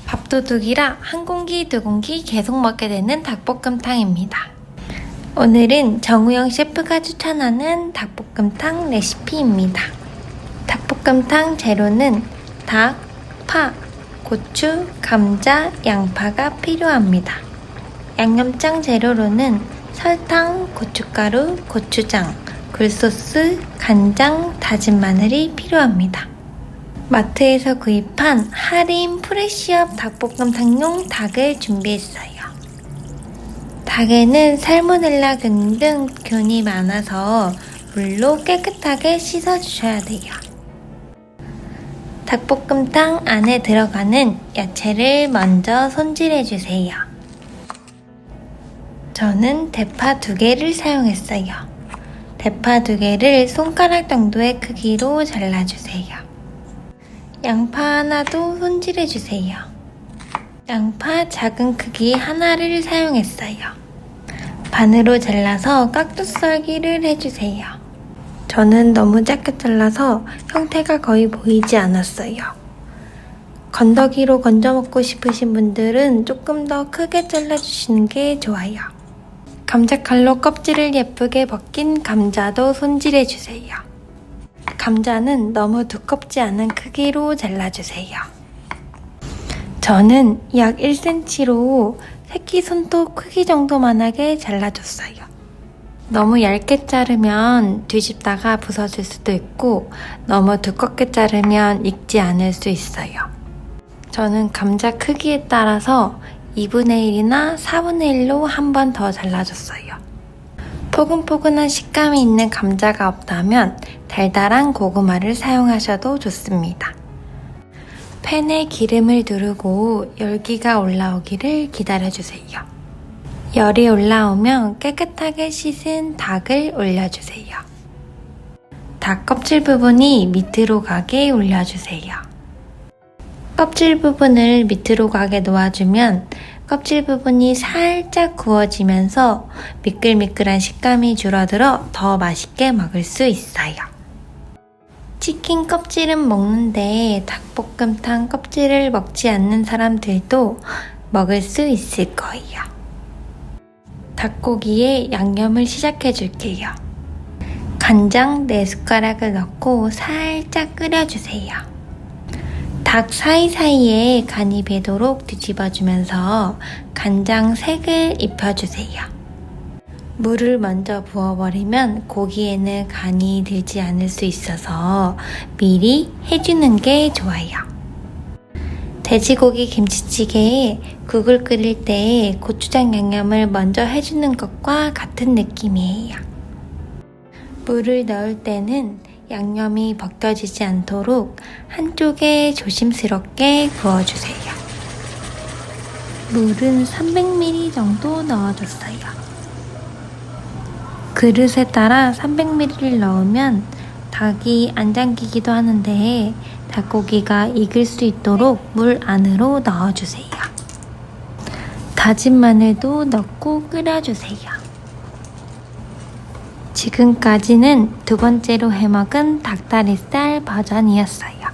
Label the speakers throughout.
Speaker 1: 밥도둑이라 한 공기 두 공기 계속 먹게 되는 닭볶음탕입니다. 오늘은 정우영 셰프가 추천하는 닭볶음탕 레시피입니다. 닭볶음탕 재료는 닭, 파, 고추, 감자, 양파가 필요합니다. 양념장 재료로는 설탕, 고춧가루, 고추장, 굴소스, 간장, 다진 마늘이 필요합니다. 마트에서 구입한 할인 프레쉬업 닭볶음탕용 닭을 준비했어요. 닭에는 살모넬라균 등 균이 많아서 물로 깨끗하게 씻어주셔야 돼요. 닭볶음탕 안에 들어가는 야채를 먼저 손질해주세요. 저는 대파 2개를 사용했어요. 대파 2개를 손가락 정도의 크기로 잘라주세요. 양파 하나도 손질해주세요. 양파 작은 크기 하나를 사용했어요. 반으로 잘라서 깍두썰기를 해주세요. 저는 너무 작게 잘라서 형태가 거의 보이지 않았어요. 건더기로 건져 먹고 싶으신 분들은 조금 더 크게 잘라주시는 게 좋아요. 감자칼로 껍질을 예쁘게 벗긴 감자도 손질해주세요. 감자는 너무 두껍지 않은 크기로 잘라주세요. 저는 약 1cm로 새끼손톱 크기 정도만하게 잘라줬어요. 너무 얇게 자르면 뒤집다가 부서질 수도 있고 너무 두껍게 자르면 익지 않을 수 있어요. 저는 감자 크기에 따라서 2분의 1이나 4분의 1로 한 번 더 잘라줬어요. 포근포근한 식감이 있는 감자가 없다면 달달한 고구마를 사용하셔도 좋습니다. 팬에 기름을 두르고 열기가 올라오기를 기다려주세요. 열이 올라오면 깨끗하게 씻은 닭을 올려주세요. 닭 껍질 부분이 밑으로 가게 올려주세요. 껍질 부분을 밑으로 가게 놓아주면 껍질 부분이 살짝 구워지면서 미끌미끌한 식감이 줄어들어 더 맛있게 먹을 수 있어요. 치킨 껍질은 먹는데 닭볶음탕 껍질을 먹지 않는 사람들도 먹을 수 있을 거예요. 닭고기에 양념을 시작해 줄게요. 간장 4숟가락을 넣고 살짝 끓여주세요. 닭 사이사이에 간이 배도록 뒤집어주면서 간장색을 입혀주세요. 물을 먼저 부어버리면 고기에는 간이 들지 않을 수 있어서 미리 해주는 게 좋아요. 돼지고기 김치찌개에 국을 끓일 때 고추장 양념을 먼저 해주는 것과 같은 느낌이에요. 물을 넣을 때는 양념이 벗겨지지 않도록 한쪽에 조심스럽게 부어주세요. 물은 300ml 정도 넣어줬어요. 그릇에 따라 300ml를 넣으면 닭이 안 잠기기도 하는데 닭고기가 익을 수 있도록 물 안으로 넣어주세요. 다진 마늘도 넣고 끓여주세요. 지금까지는 2번째로 해먹은 닭다리살 버전이었어요.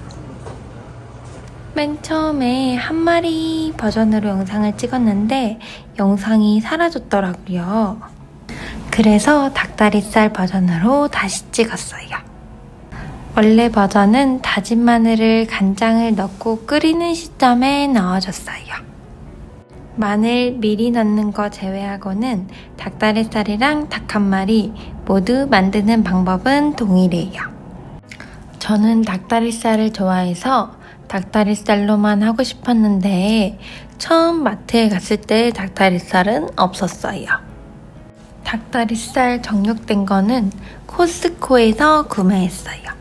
Speaker 1: 맨 처음에 한 마리 버전으로 영상을 찍었는데 영상이 사라졌더라고요. 그래서 닭다리살 버전으로 다시 찍었어요. 원래 버전은 다진 마늘을 간장을 넣고 끓이는 시점에 넣어줬어요. 마늘 미리 넣는 거 제외하고는 닭다리살이랑 닭 한 마리 모두 만드는 방법은 동일해요. 저는 닭다리살을 좋아해서 닭다리살로만 하고 싶었는데 처음 마트에 갔을 때 닭다리살은 없었어요. 닭다리살 정육된 거는 코스트코에서 구매했어요.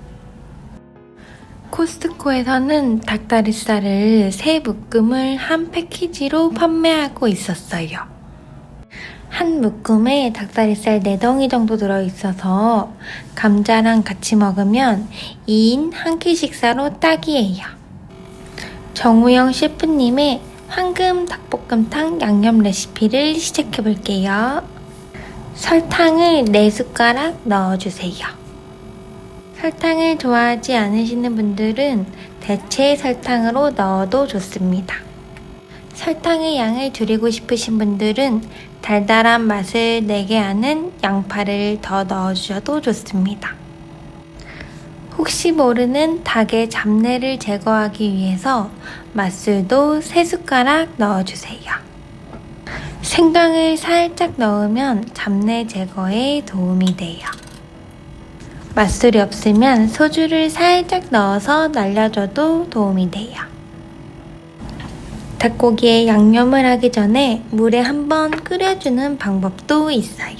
Speaker 1: 코스트코에서는 닭다리살을 세 묶음을 한 패키지로 판매하고 있었어요. 한 묶음에 닭다리살 4덩이 정도 들어있어서 감자랑 같이 먹으면 2인 한 끼 식사로 딱이에요. 정우영 셰프님의 황금 닭볶음탕 양념 레시피를 시작해볼게요. 설탕을 4숟가락 넣어주세요. 설탕을 좋아하지 않으시는 분들은 대체 설탕으로 넣어도 좋습니다. 설탕의 양을 줄이고 싶으신 분들은 달달한 맛을 내게 하는 양파를 더 넣어주셔도 좋습니다. 혹시 모르는 닭의 잡내를 제거하기 위해서 맛술도 3숟가락 넣어주세요. 생강을 살짝 넣으면 잡내 제거에 도움이 돼요. 맛술이 없으면 소주를 살짝 넣어서 날려줘도 도움이 돼요. 닭고기에 양념을 하기 전에 물에 한번 끓여주는 방법도 있어요.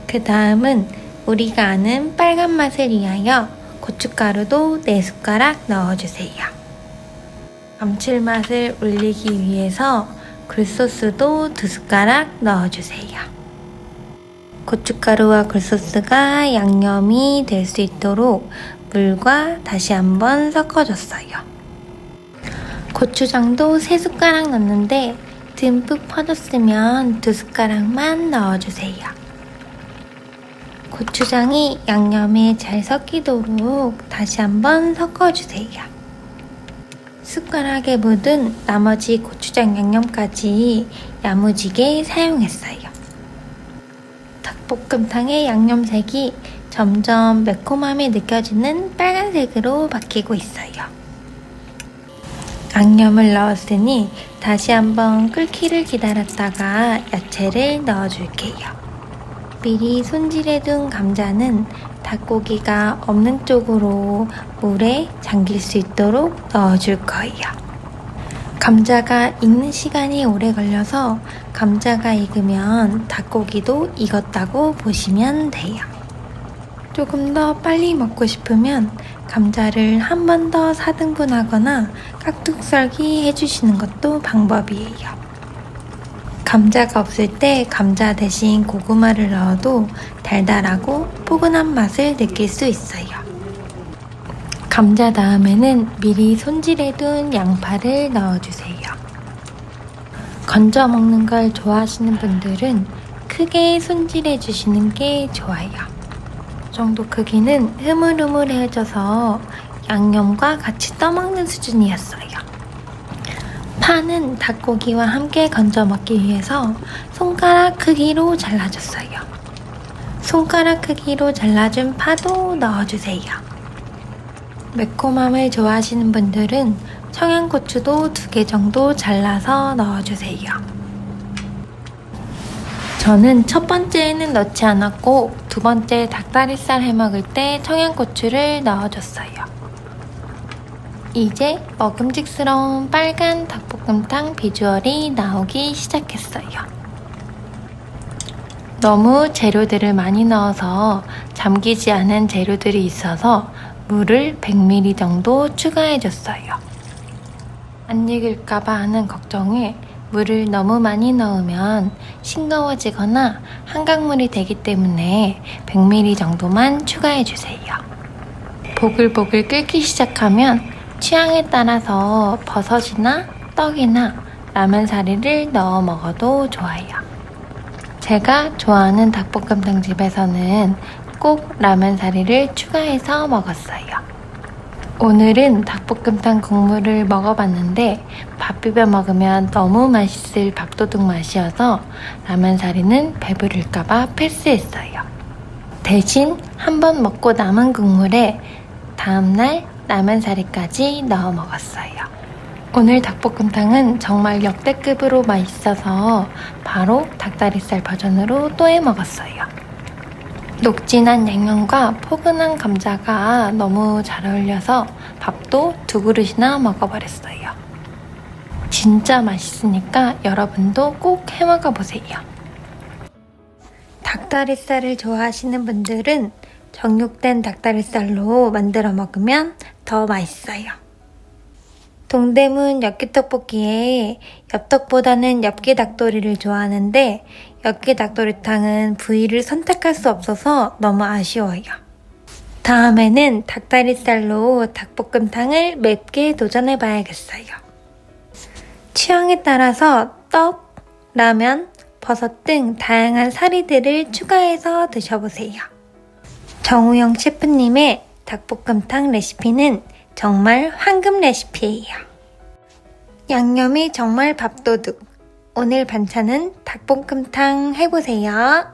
Speaker 1: 그 다음은 우리가 아는 빨간 맛을 위하여 고춧가루도 4숟가락 넣어주세요. 감칠맛을 올리기 위해서 굴소스도 2숟가락 넣어주세요. 고춧가루와 굴소스가 양념이 될 수 있도록 물과 다시 한번 섞어줬어요. 고추장도 3숟가락 넣는데 듬뿍 퍼졌으면 2숟가락만 넣어주세요. 고추장이 양념에 잘 섞이도록 다시 한번 섞어주세요. 숟가락에 묻은 나머지 고추장 양념까지 야무지게 사용했어요. 닭볶음탕의 양념색이 점점 매콤함이 느껴지는 빨간색으로 바뀌고 있어요. 양념을 넣었으니 다시 한번 끓기를 기다렸다가 야채를 넣어줄게요. 미리 손질해둔 감자는 닭고기가 없는 쪽으로 물에 잠길 수 있도록 넣어줄 거예요. 감자가 익는 시간이 오래 걸려서 감자가 익으면 닭고기도 익었다고 보시면 돼요. 조금 더 빨리 먹고 싶으면 감자를 한 번 더 4등분하거나 깍둑 썰기 해주시는 것도 방법이에요. 감자가 없을 때 감자 대신 고구마를 넣어도 달달하고 포근한 맛을 느낄 수 있어요. 감자 다음에는 미리 손질해둔 양파를 넣어주세요. 건져 먹는 걸 좋아하시는 분들은 크게 손질해 주시는 게 좋아요. 이 정도 크기는 흐물흐물해져서 양념과 같이 떠먹는 수준이었어요. 파는 닭고기와 함께 건져 먹기 위해서 손가락 크기로 잘라줬어요. 손가락 크기로 잘라준 파도 넣어주세요. 매콤함을 좋아하시는 분들은 청양고추도 2개 정도 잘라서 넣어주세요. 저는 첫 번째에는 넣지 않았고 2번째 닭다리살 해먹을 때 청양고추를 넣어줬어요. 이제 먹음직스러운 빨간 닭볶음탕 비주얼이 나오기 시작했어요. 너무 재료들을 많이 넣어서 잠기지 않은 재료들이 있어서 물을 100ml 정도 추가해줬어요. 안 익을까봐 하는 걱정에 물을 너무 많이 넣으면 싱거워지거나 한강물이 되기 때문에 100ml 정도만 추가해주세요. 보글보글 끓기 시작하면 취향에 따라서 버섯이나 떡이나 라면 사리를 넣어 먹어도 좋아요. 제가 좋아하는 닭볶음탕 집에서는 꼭 라면 사리를 추가해서 먹었어요. 오늘은 닭볶음탕 국물을 먹어봤는데 밥 비벼 먹으면 너무 맛있을 밥도둑 맛이어서 라면 사리는 배부를까봐 패스했어요. 대신 한번 먹고 남은 국물에 다음날 라면 사리까지 넣어 먹었어요. 오늘 닭볶음탕은 정말 역대급으로 맛있어서 바로 닭다리살 버전으로 또 해 먹었어요. 녹진한 양념과 포근한 감자가 너무 잘 어울려서 밥도 2그릇이나 먹어버렸어요. 진짜 맛있으니까 여러분도 꼭 해 먹어보세요. 닭다리살을 좋아하시는 분들은 정육된 닭다리살로 만들어 먹으면 더 맛있어요. 동대문 엽기떡볶이에 엽떡보다는 엽기 닭도리를 좋아하는데 엽기 닭도리탕은 부위를 선택할 수 없어서 너무 아쉬워요. 다음에는 닭다리살로 닭볶음탕을 맵게 도전해봐야겠어요. 취향에 따라서 떡, 라면, 버섯 등 다양한 사리들을 추가해서 드셔보세요. 정우영 셰프님의 닭볶음탕 레시피는 정말 황금 레시피예요. 양념이 정말 밥도둑. 오늘 반찬은 닭볶음탕 해보세요.